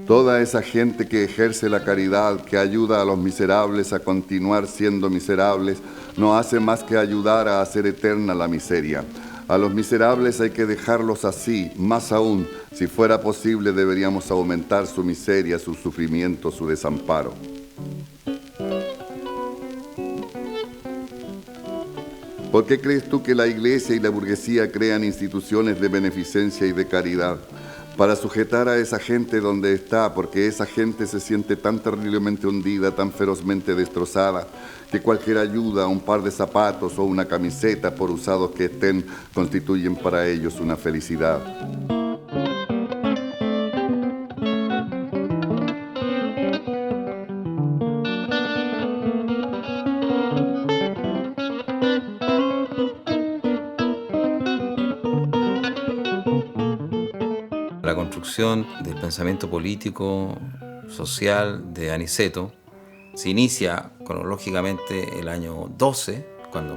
Toda esa gente que ejerce la caridad, que ayuda a los miserables a continuar siendo miserables, no hace más que ayudar a hacer eterna la miseria. A los miserables hay que dejarlos así, más aún, si fuera posible deberíamos aumentar su miseria, su sufrimiento, su desamparo. ¿Por qué crees tú que la Iglesia y la burguesía crean instituciones de beneficencia y de caridad? Para sujetar a esa gente donde está, porque esa gente se siente tan terriblemente hundida, tan ferozmente destrozada, que cualquier ayuda, un par de zapatos o una camiseta, por usados que estén, constituyen para ellos una felicidad. La construcción del pensamiento político, social de Aniceto se inicia cronológicamente el año 12, cuando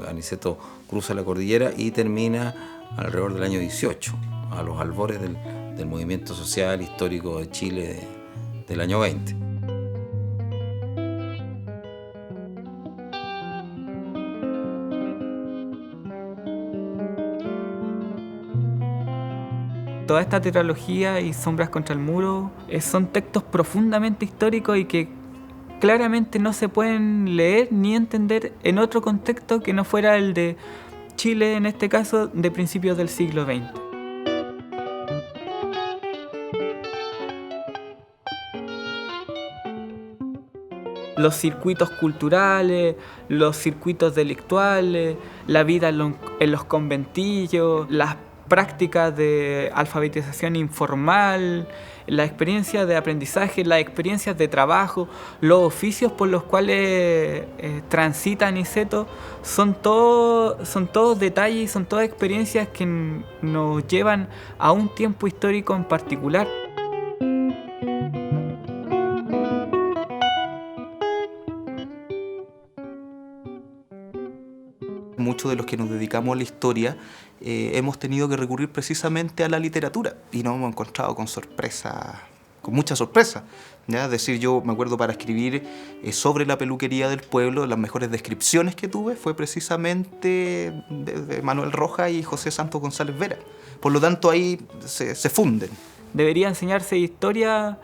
Aniceto cruza la cordillera, y termina alrededor del año 18, a los albores del movimiento social histórico de Chile del año 20. Toda esta tetralogía y Sombras contra el muro son textos profundamente históricos y que claramente no se pueden leer ni entender en otro contexto que no fuera el de Chile, en este caso, de principios del siglo XX. Los circuitos culturales, los circuitos delictuales, la vida en los conventillos, las prácticas de alfabetización informal, la experiencia de aprendizaje, las experiencias de trabajo, los oficios por los cuales transita Aniceto, son todos detalles y son todas experiencias que nos llevan a un tiempo histórico en particular. Muchos de los que nos dedicamos a la historia hemos tenido que recurrir precisamente a la literatura y nos hemos encontrado con mucha sorpresa. ¿Ya? Es decir, yo me acuerdo, para escribir sobre la peluquería del pueblo, las mejores descripciones que tuve fue precisamente de Manuel Rojas y José Santos González Vera. Por lo tanto, ahí se funden. Debería enseñarse historia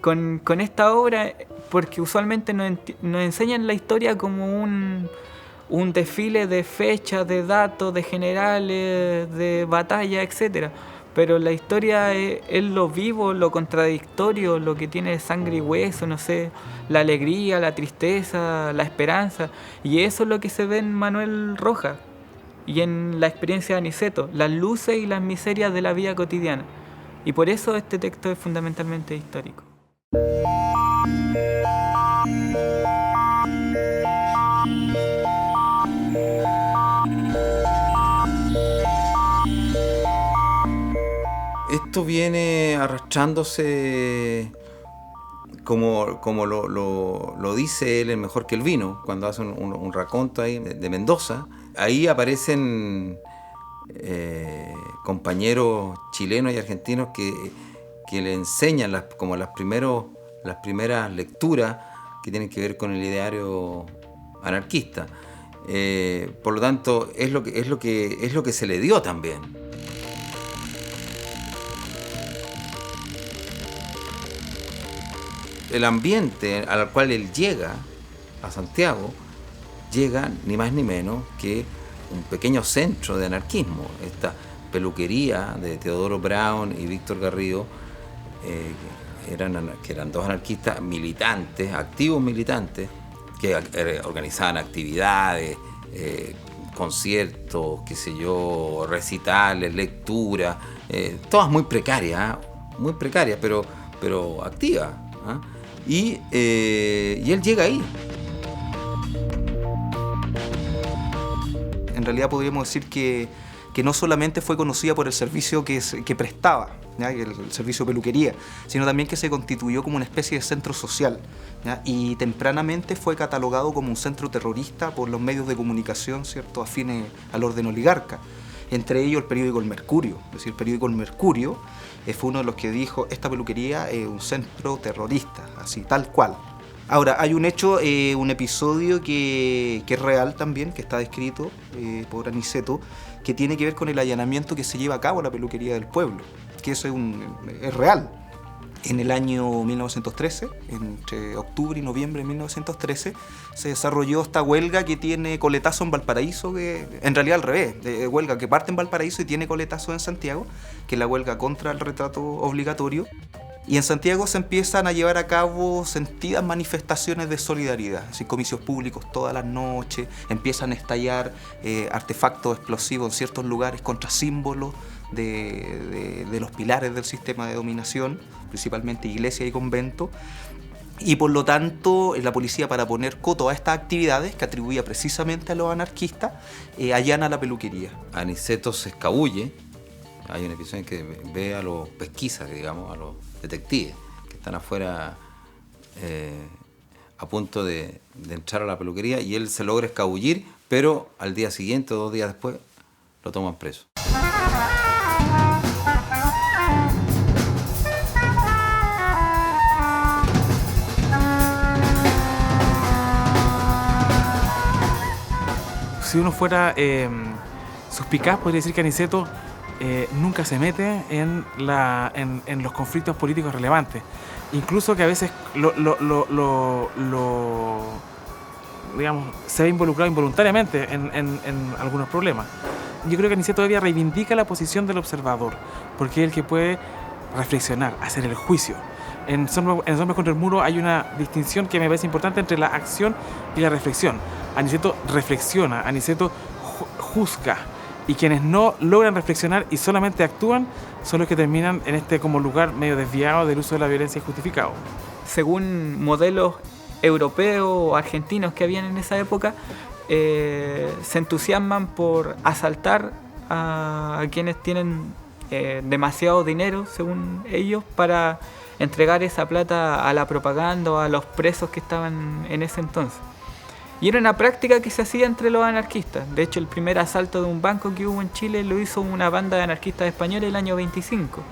con esta obra, porque usualmente nos enseñan la historia como un desfile de fechas, de datos, de generales, de batallas, etc. Pero la historia es lo vivo, lo contradictorio, lo que tiene sangre y hueso, no sé, la alegría, la tristeza, la esperanza. Y eso es lo que se ve en Manuel Rojas y en la experiencia de Aniceto, las luces y las miserias de la vida cotidiana. Y por eso este texto es fundamentalmente histórico. Esto viene arrastrándose, como lo dice él en Mejor que el vino, cuando hace un raconto ahí de Mendoza. Ahí aparecen compañeros chilenos y argentinos que le enseñan las primeras lecturas que tienen que ver con el ideario anarquista. Por lo tanto, es lo que se le dio también. El ambiente al cual él llega, a Santiago, llega ni más ni menos que un pequeño centro de anarquismo. Esta peluquería de Teodoro Brown y Víctor Garrido, que eran dos anarquistas militantes, activos militantes, que organizaban actividades, conciertos, recitales, lecturas, todas muy precarias, pero activas. Y él llega ahí. En realidad podríamos decir que no solamente fue conocida por el servicio que prestaba, ¿ya? El servicio de peluquería, sino también que se constituyó como una especie de centro social, ¿ya? Y tempranamente fue catalogado como un centro terrorista por los medios de comunicación, ¿cierto?, afines al orden oligarca. entre ellos el periódico El Mercurio. Es decir, el periódico El Mercurio fue uno de los que dijo: esta peluquería es un centro terrorista, así, tal cual. Ahora, hay un hecho, un episodio que es real también, que está descrito por Aniceto, que tiene que ver con el allanamiento que se lleva a cabo a la peluquería del pueblo, que eso es real. En el año 1913, entre octubre y noviembre de 1913, se desarrolló esta huelga que tiene coletazo en Valparaíso, que en realidad al revés, huelga que parte en Valparaíso y tiene coletazo en Santiago, que es la huelga contra el retrato obligatorio. Y en Santiago se empiezan a llevar a cabo sentidas manifestaciones de solidaridad, así, comicios públicos todas las noches, empiezan a estallar artefactos explosivos en ciertos lugares contra símbolos de los pilares del sistema de dominación, principalmente iglesia y convento. Y por lo tanto, la policía, para poner coto a estas actividades que atribuía precisamente a los anarquistas, allana la peluquería. Aniceto se escabulle. Hay un episodio en que ve a los pesquisas, digamos, a los detectives que están afuera a punto de entrar a la peluquería, y él se logra escabullir, pero al día siguiente o 2 días después lo toman preso. Si uno fuera suspicaz, podría decir que Aniceto nunca se mete en los conflictos políticos relevantes. Incluso que a veces digamos, se ve involucrado involuntariamente en algunos problemas. Yo creo que Aniceto todavía reivindica la posición del observador, porque es el que puede reflexionar, hacer el juicio. En Hombres contra el Muro hay una distinción que me parece importante entre la acción y la reflexión. Aniceto reflexiona, Aniceto juzga, y quienes no logran reflexionar y solamente actúan son los que terminan en este como lugar medio desviado del uso de la violencia injustificado. Según modelos europeos o argentinos que habían en esa época, se entusiasman por asaltar a quienes tienen demasiado dinero, según ellos, para entregar esa plata a la propaganda o a los presos que estaban en ese entonces. Y era una práctica que se hacía entre los anarquistas. De hecho, el primer asalto de un banco que hubo en Chile lo hizo una banda de anarquistas españoles el año 25,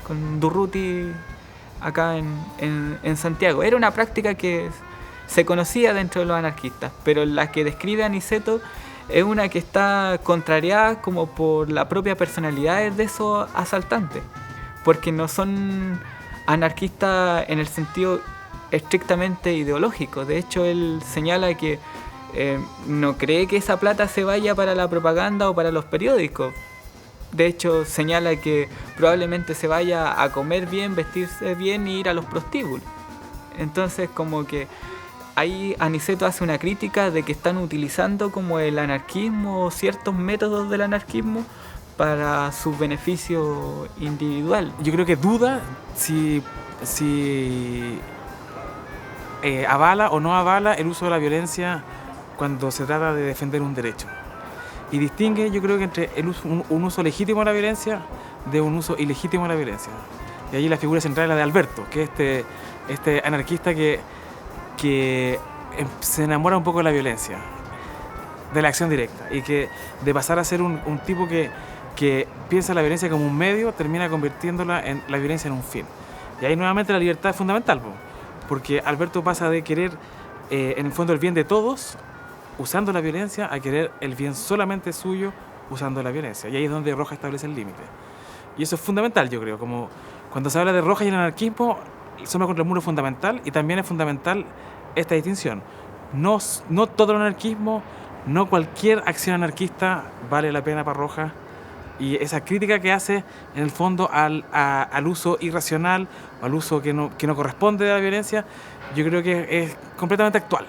con Durruti acá en Santiago. Era una práctica que se conocía dentro de los anarquistas, pero la que describe Aniceto es una que está contrariada como por la propia personalidad de esos asaltantes, porque no son anarquistas en el sentido estrictamente ideológico. De hecho, él señala que no cree que esa plata se vaya para la propaganda o para los periódicos. De hecho, señala que probablemente se vaya a comer bien, vestirse bien y ir a los prostíbulos. Entonces, como que ahí Aniceto hace una crítica de que están utilizando como el anarquismo o ciertos métodos del anarquismo para su beneficio individual. Yo creo que duda si avala o no avala el uso de la violencia cuando se trata de defender un derecho. Y distingue, yo creo que entre un uso legítimo de la violencia de un uso ilegítimo de la violencia. Y allí la figura central es la de Alberto, que es este anarquista que se enamora un poco de la violencia, de la acción directa, y que de pasar a ser un tipo que piensa la violencia como un medio, termina convirtiéndola en la violencia en un fin. Y ahí nuevamente la libertad es fundamental, porque Alberto pasa de querer en el fondo el bien de todos usando la violencia a querer el bien solamente suyo usando la violencia. Y ahí es donde Rojas establece el límite. Y eso es fundamental, yo creo. Como cuando se habla de Rojas y el anarquismo, el Hombres contra el Muro es fundamental, y también es fundamental esta distinción. No todo el anarquismo, no cualquier acción anarquista vale la pena para Rojas. Y esa crítica que hace, en el fondo, al uso irracional, al uso que no corresponde a la violencia, yo creo que es completamente actual.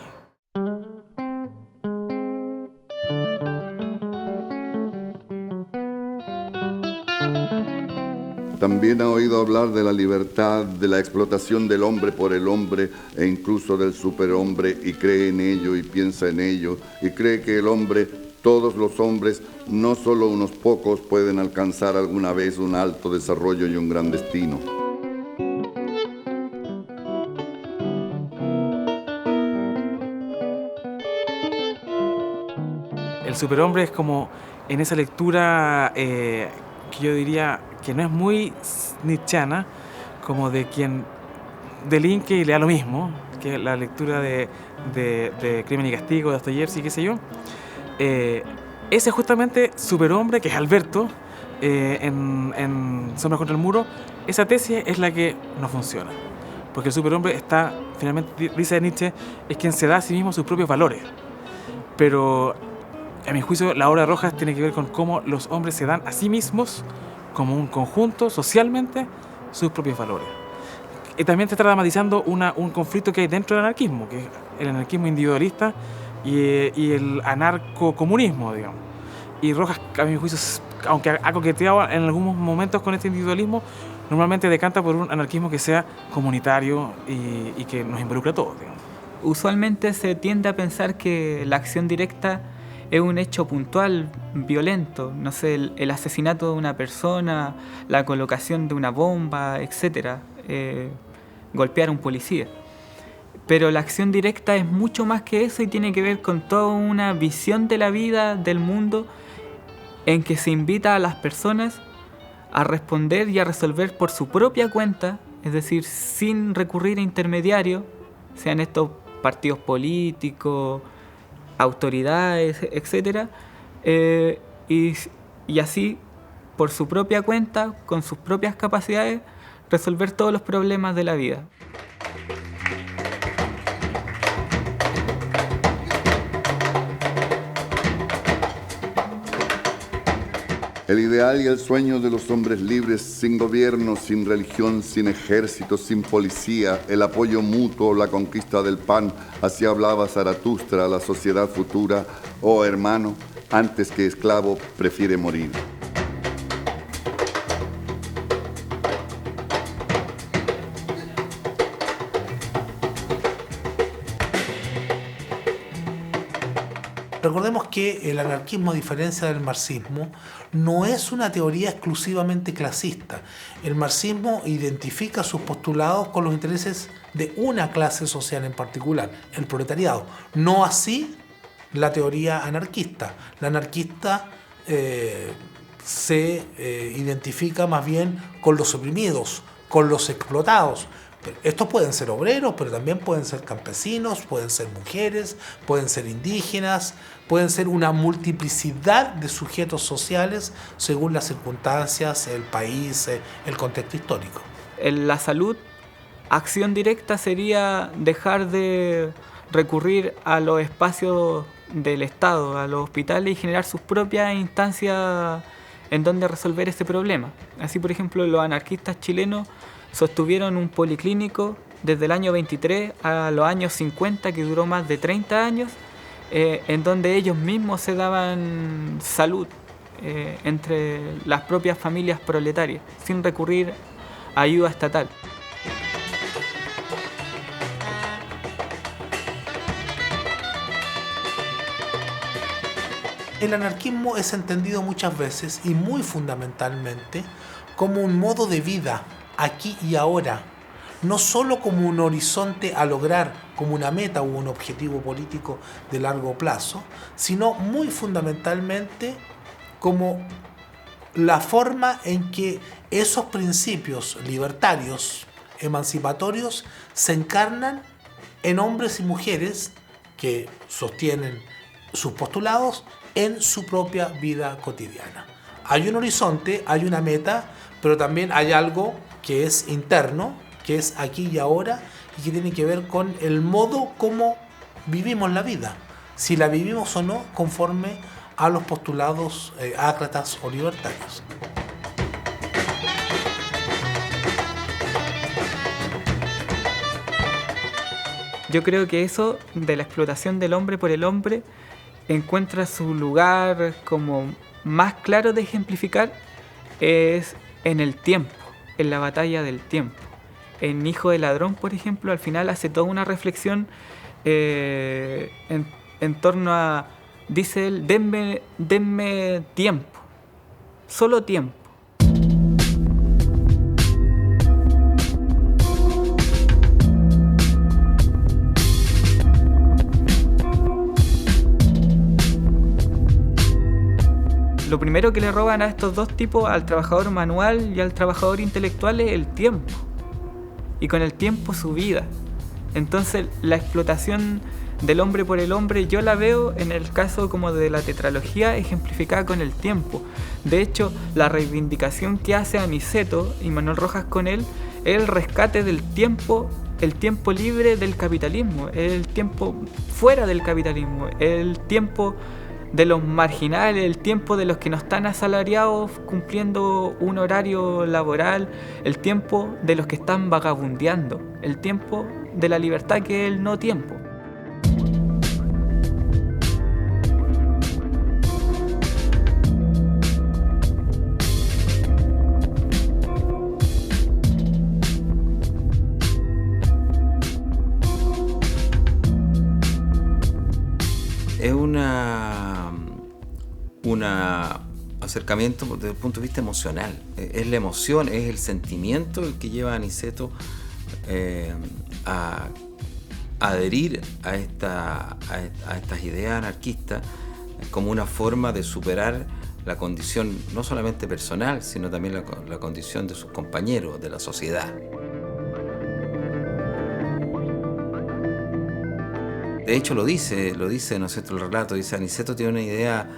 También ha oído hablar de la libertad, de la explotación del hombre por el hombre e incluso del superhombre, y cree en ello y piensa en ello y cree que el hombre, todos los hombres, no solo unos pocos, pueden alcanzar alguna vez un alto desarrollo y un gran destino. El superhombre es como en esa lectura que yo diría que no es muy nietzscheana, como de quien delinque y le da lo mismo, que es la lectura de Crimen y Castigo, de Dostoyevsky, qué sé yo. Ese justamente superhombre, que es Alberto, en Sombras contra el Muro, esa tesis es la que no funciona. Porque el superhombre está, finalmente, dice Nietzsche, es quien se da a sí mismo sus propios valores. Pero, a mi juicio, la obra de Rojas tiene que ver con cómo los hombres se dan a sí mismos, como un conjunto, socialmente, sus propios valores. Y también te está dramatizando un conflicto que hay dentro del anarquismo, que es el anarquismo individualista y el anarcocomunismo, digamos. Y Rojas, a mi juicio, aunque ha coqueteado en algunos momentos con este individualismo, normalmente decanta por un anarquismo que sea comunitario y que nos involucre a todos, digamos. Usualmente se tiende a pensar que la acción directa es un hecho puntual, violento, no sé, el asesinato de una persona, la colocación de una bomba, etc., golpear a un policía. Pero la acción directa es mucho más que eso y tiene que ver con toda una visión de la vida, del mundo, en que se invita a las personas a responder y a resolver por su propia cuenta, es decir, sin recurrir a intermediarios, sean estos partidos políticos, autoridades, etc. Y así, por su propia cuenta, con sus propias capacidades, resolver todos los problemas de la vida. El ideal y el sueño de los hombres libres, sin gobierno, sin religión, sin ejército, sin policía, el apoyo mutuo, la conquista del pan, así hablaba Zaratustra a la sociedad futura. Oh hermano, antes que esclavo, prefiere morir. Recordemos que el anarquismo, a diferencia del marxismo, no es una teoría exclusivamente clasista. El marxismo identifica sus postulados con los intereses de una clase social en particular, el proletariado. No así la teoría anarquista. La anarquista se identifica más bien con los oprimidos, con los explotados. Estos pueden ser obreros, pero también pueden ser campesinos, pueden ser mujeres, pueden ser indígenas, pueden ser una multiplicidad de sujetos sociales según las circunstancias, el país, el contexto histórico. En la salud, acción directa sería dejar de recurrir a los espacios del Estado, a los hospitales, y generar sus propias instancias en donde resolver ese problema. Así, por ejemplo, los anarquistas chilenos sostuvieron un policlínico desde el año 23 a los años 50, que duró más de 30 años, en donde ellos mismos se daban salud entre las propias familias proletarias, sin recurrir a ayuda estatal. El anarquismo es entendido muchas veces y muy fundamentalmente como un modo de vida aquí y ahora, no solo como un horizonte a lograr, como una meta o un objetivo político de largo plazo, sino muy fundamentalmente como la forma en que esos principios libertarios, emancipatorios, se encarnan en hombres y mujeres que sostienen sus postulados en su propia vida cotidiana. Hay un horizonte, hay una meta, pero también hay algo que es interno, que es aquí y ahora, y que tiene que ver con el modo como vivimos la vida, si la vivimos o no conforme a los postulados ácratas o libertarios. Yo creo que eso de la explotación del hombre por el hombre encuentra su lugar como más claro de ejemplificar es en el tiempo, en la batalla del tiempo. En Hijo de Ladrón, por ejemplo, al final hace toda una reflexión en torno a, dice él, denme tiempo, solo tiempo. lo primero que le roban a estos dos tipos, al trabajador manual y al trabajador intelectual, es el tiempo. Y con el tiempo su vida. Entonces la explotación del hombre por el hombre yo la veo en el caso como de la tetralogía ejemplificada con el tiempo. De hecho, la reivindicación que hace Aniceto y Manuel Rojas con él es el rescate del tiempo, el tiempo libre del capitalismo, el tiempo fuera del capitalismo, el tiempo de los marginales, el tiempo de los que no están asalariados cumpliendo un horario laboral, el tiempo de los que están vagabundeando, el tiempo de la libertad que es el no tiempo. Es un acercamiento desde el punto de vista emocional. Es la emoción, es el sentimiento el que lleva a Aniceto a adherir a estas ideas anarquistas como una forma de superar la condición no solamente personal, sino también la condición de sus compañeros, de la sociedad. De hecho lo dice, ¿no es cierto? El relato dice: Aniceto tiene una idea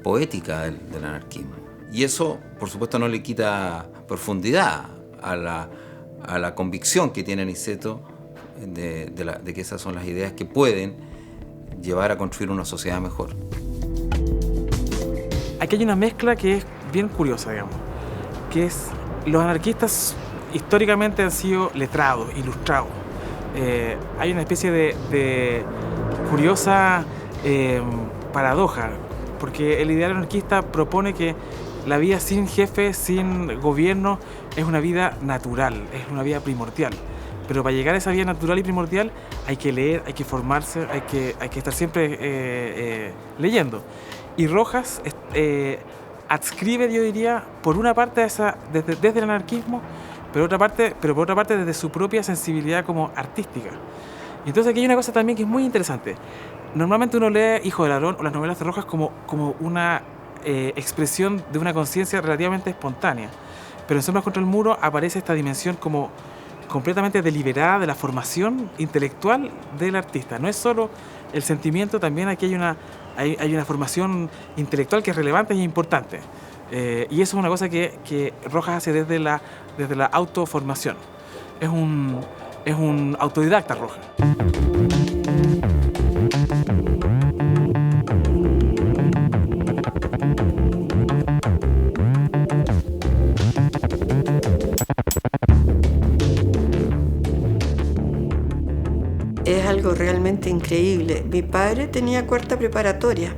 poética del anarquismo. Y eso, por supuesto, no le quita profundidad a la convicción que tiene Aniceto de que esas son las ideas que pueden llevar a construir una sociedad mejor. Aquí hay una mezcla que es bien curiosa, digamos, que es los anarquistas históricamente han sido letrados, ilustrados. Hay una especie de curiosa paradoja, porque el ideal anarquista propone que la vida sin jefe, sin gobierno, es una vida natural, es una vida primordial. Pero para llegar a esa vida natural y primordial hay que leer, hay que formarse, hay que estar siempre leyendo. Y Rojas adscribe, yo diría, por una parte desde el anarquismo, pero por otra parte desde su propia sensibilidad como artística. Y entonces aquí hay una cosa también que es muy interesante. Normalmente uno lee Hijo del Ladrón o las novelas de Rojas como una expresión de una conciencia relativamente espontánea. Pero en Sombras contra el Muro aparece esta dimensión como completamente deliberada de la formación intelectual del artista. No es solo el sentimiento, también aquí hay una formación intelectual que es relevante y importante. Y eso es una cosa que Rojas hace desde la autoformación. Es un autodidacta, Rojas. Es algo realmente increíble. Mi padre tenía cuarta preparatoria.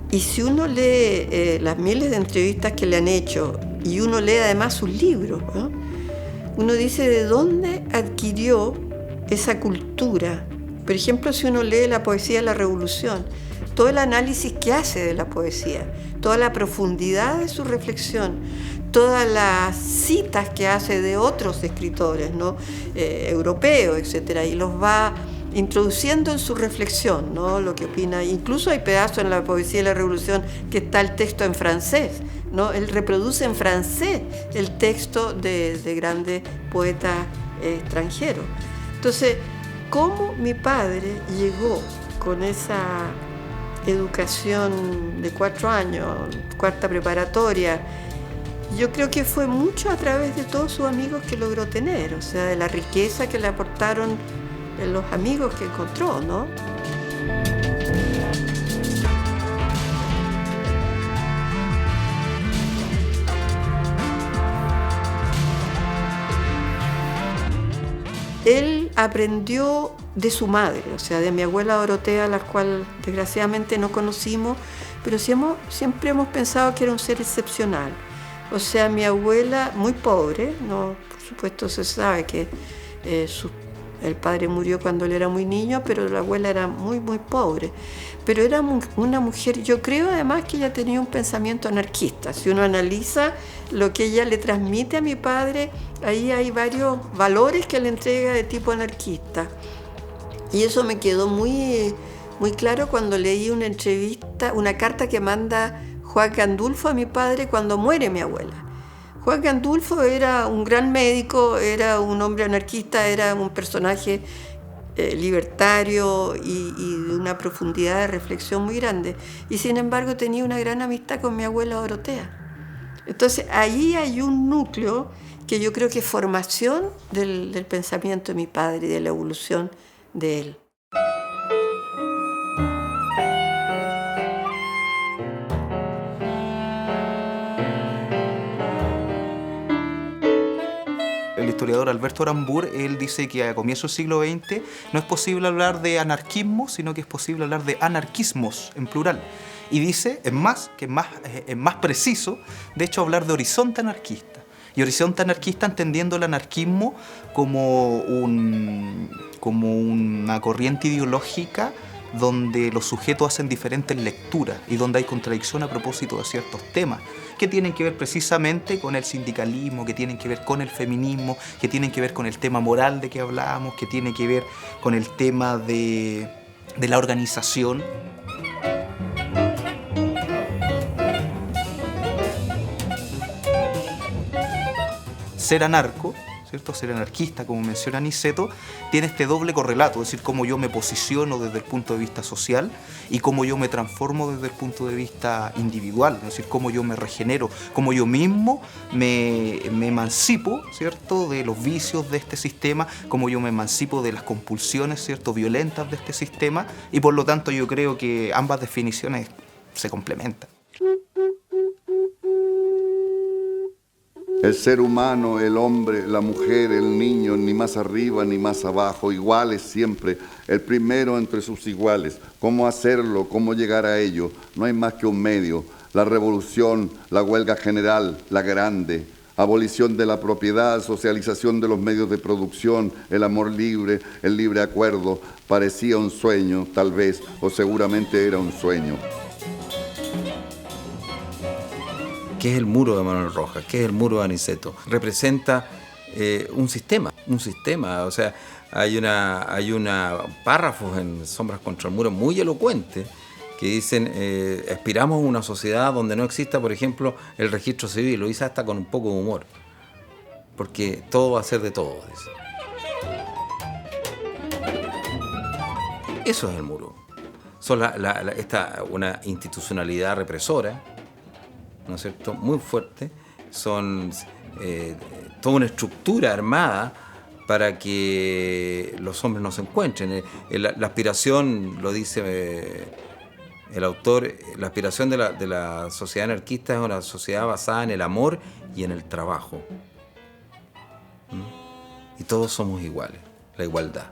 Y si uno lee las miles de entrevistas que le han hecho y uno lee además sus libros, ¿no? Uno dice de dónde adquirió esa cultura. Por ejemplo, si uno lee la poesía de la Revolución, todo el análisis que hace de la poesía, toda la profundidad de su reflexión, todas las citas que hace de otros escritores, ¿no? Europeos, etcétera, y los va introduciendo en su reflexión, ¿no? Lo que opina. Incluso hay pedazos en la poesía de la Revolución que está el texto en francés, ¿no? Él reproduce en francés el texto de grandes poetas extranjeros. Entonces, ¿cómo mi padre llegó con esa educación de 4 años, cuarta preparatoria? Yo creo que fue mucho a través de todos sus amigos que logró tener, o sea, de la riqueza que le aportaron los amigos que encontró, ¿no? Él aprendió de su madre, o sea, de mi abuela Dorotea, la cual desgraciadamente no conocimos, pero siempre hemos pensado que era un ser excepcional. O sea, mi abuela, muy pobre, no, por supuesto se sabe que el padre murió cuando él era muy niño, pero la abuela era muy, muy pobre. Pero era una mujer, yo creo además que ella tenía un pensamiento anarquista. Si uno analiza lo que ella le transmite a mi padre, ahí hay varios valores que le entrega de tipo anarquista. Y eso me quedó muy, muy claro cuando leí una entrevista, una carta que manda Juan Gandulfo a mi padre cuando muere mi abuela. Juan Gandulfo era un gran médico, era un hombre anarquista, era un personaje libertario y de una profundidad de reflexión muy grande. Y sin embargo tenía una gran amistad con mi abuela Dorotea. Entonces ahí hay un núcleo que yo creo que es formación del pensamiento de mi padre y de la evolución de él. El historiador Alberto Arambur, él dice que a comienzos del siglo XX no es posible hablar de anarquismo, sino que es posible hablar de anarquismos en plural. Y dice, es más preciso, de hecho, hablar de horizonte anarquista. Y horizonte anarquista entendiendo el anarquismo como una corriente ideológica donde los sujetos hacen diferentes lecturas y donde hay contradicción a propósito de ciertos temas que tienen que ver precisamente con el sindicalismo, que tienen que ver con el feminismo, que tienen que ver con el tema moral de que hablábamos, que tiene que ver con el tema de la organización. Ser anarco, ¿cierto? Ser anarquista, como menciona Niceto, tiene este doble correlato, es decir, cómo yo me posiciono desde el punto de vista social y cómo yo me transformo desde el punto de vista individual, es decir, cómo yo me regenero, cómo yo mismo me emancipo, ¿cierto?, de los vicios de este sistema, cómo yo me emancipo de las compulsiones, ¿cierto?, violentas de este sistema, y por lo tanto yo creo que ambas definiciones se complementan. El ser humano, el hombre, la mujer, el niño, ni más arriba ni más abajo, iguales siempre, el primero entre sus iguales. ¿Cómo hacerlo? ¿Cómo llegar a ello? No hay más que un medio, la revolución, la huelga general, la grande, abolición de la propiedad, socialización de los medios de producción, el amor libre, el libre acuerdo. Parecía un sueño, tal vez, o seguramente era un sueño. ¿Qué es el muro de Manuel Rojas? ¿Qué es el muro de Aniceto? Representa un sistema, o sea, hay una párrafos en Sombras contra el Muro muy elocuentes que dicen, aspiramos a una sociedad donde no exista, por ejemplo, el registro civil, lo dice hasta con un poco de humor, porque todo va a ser de todos. Eso es el muro. Son una institucionalidad represora, ¿no es cierto?, muy fuerte, son toda una estructura armada para que los hombres no se encuentren. La aspiración, lo dice el autor, la aspiración de la sociedad anarquista es una sociedad basada en el amor y en el trabajo. Y todos somos iguales, la igualdad.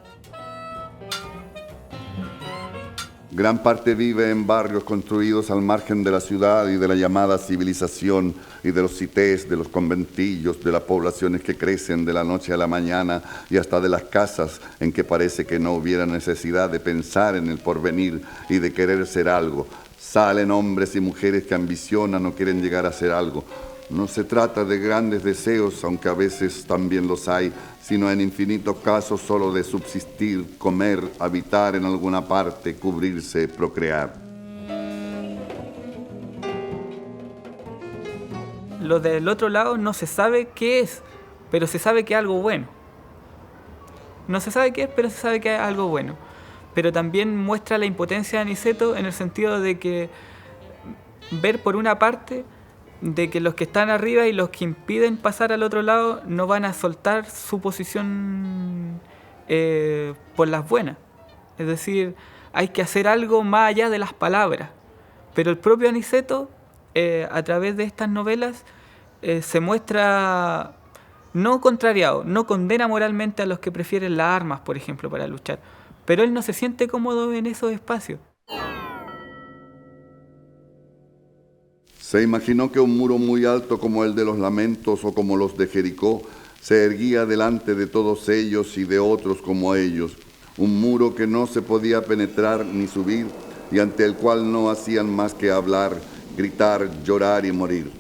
Gran parte vive en barrios construidos al margen de la ciudad y de la llamada civilización y de los cités, de los conventillos, de las poblaciones que crecen de la noche a la mañana y hasta de las casas en que parece que no hubiera necesidad de pensar en el porvenir y de querer ser algo. Salen hombres y mujeres que ambicionan o quieren llegar a ser algo. No se trata de grandes deseos, aunque a veces también los hay, sino en infinitos casos solo de subsistir, comer, habitar en alguna parte, cubrirse, procrear. Lo del otro lado no se sabe qué es, pero se sabe que es algo bueno. No se sabe qué es, pero se sabe que es algo bueno. Pero también muestra la impotencia de Aniceto en el sentido de que ver por una parte de que los que están arriba y los que impiden pasar al otro lado no van a soltar su posición por las buenas. Es decir, hay que hacer algo más allá de las palabras. Pero el propio Aniceto, a través de estas novelas, se muestra no contrariado, no condena moralmente a los que prefieren las armas, por ejemplo, para luchar. Pero él no se siente cómodo en esos espacios. Se imaginó que un muro muy alto como el de los Lamentos o como los de Jericó se erguía delante de todos ellos y de otros como ellos, un muro que no se podía penetrar ni subir y ante el cual no hacían más que hablar, gritar, llorar y morir.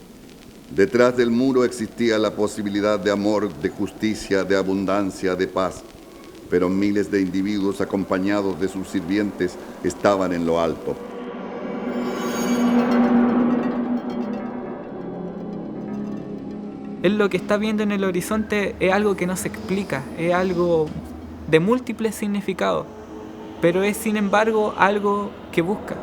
Detrás del muro existía la posibilidad de amor, de justicia, de abundancia, de paz, pero miles de individuos acompañados de sus sirvientes estaban en lo alto. él lo que está viendo en el horizonte es algo que no se explica, es algo de múltiples significados, pero es sin embargo algo que busca.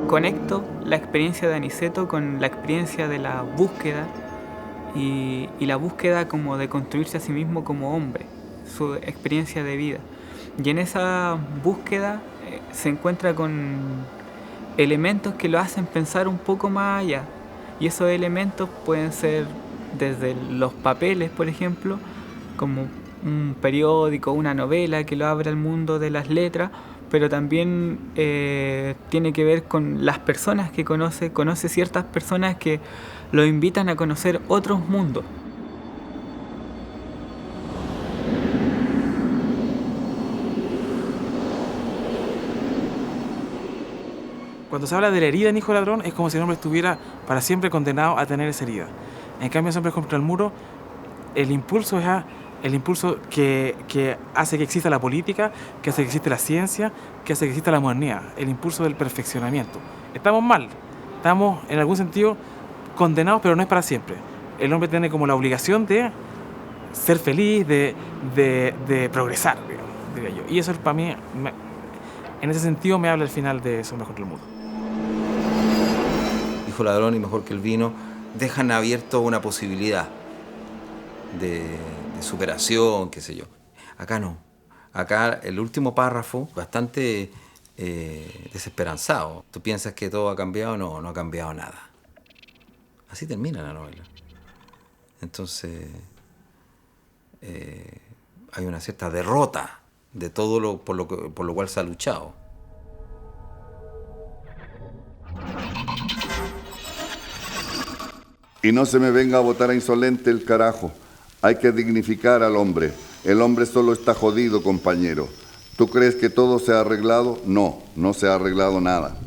Conecto la experiencia de Aniceto con la experiencia de la búsqueda y la búsqueda como de construirse a sí mismo como hombre, su experiencia de vida. Y en esa búsqueda se encuentra con elementos que lo hacen pensar un poco más allá. Y esos elementos pueden ser desde los papeles, por ejemplo, como un periódico, una novela que lo abre al mundo de las letras, pero también tiene que ver con las personas que conoce ciertas personas que lo invitan a conocer otros mundos. Cuando se habla de la herida en Hijo Ladrón, es como si el hombre estuviera para siempre condenado a tener esa herida. En cambio, en Hombres contra el Muro, el impulso es el impulso que hace que exista la política, que hace que exista la ciencia, que hace que exista la modernidad, el impulso del perfeccionamiento. Estamos mal, estamos en algún sentido condenados, pero no es para siempre. El hombre tiene como la obligación de ser feliz, de progresar, diría yo. Y eso para mí, en ese sentido, me habla el final de Hombres contra el Muro. Hijo Ladrón y Mejor que el Vino dejan abierto una posibilidad de superación, qué sé yo. Acá no. Acá el último párrafo, bastante desesperanzado. ¿Tú piensas que todo ha cambiado? No, no ha cambiado nada. Así termina la novela. Entonces, hay una cierta derrota de todo por lo cual se ha luchado. Y no se me venga a botar a insolente el carajo. Hay que dignificar al hombre. El hombre solo está jodido, compañero. ¿Tú crees que todo se ha arreglado? No, no se ha arreglado nada.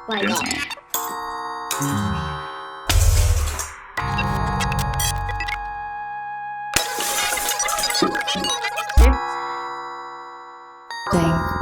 Why not? Dang.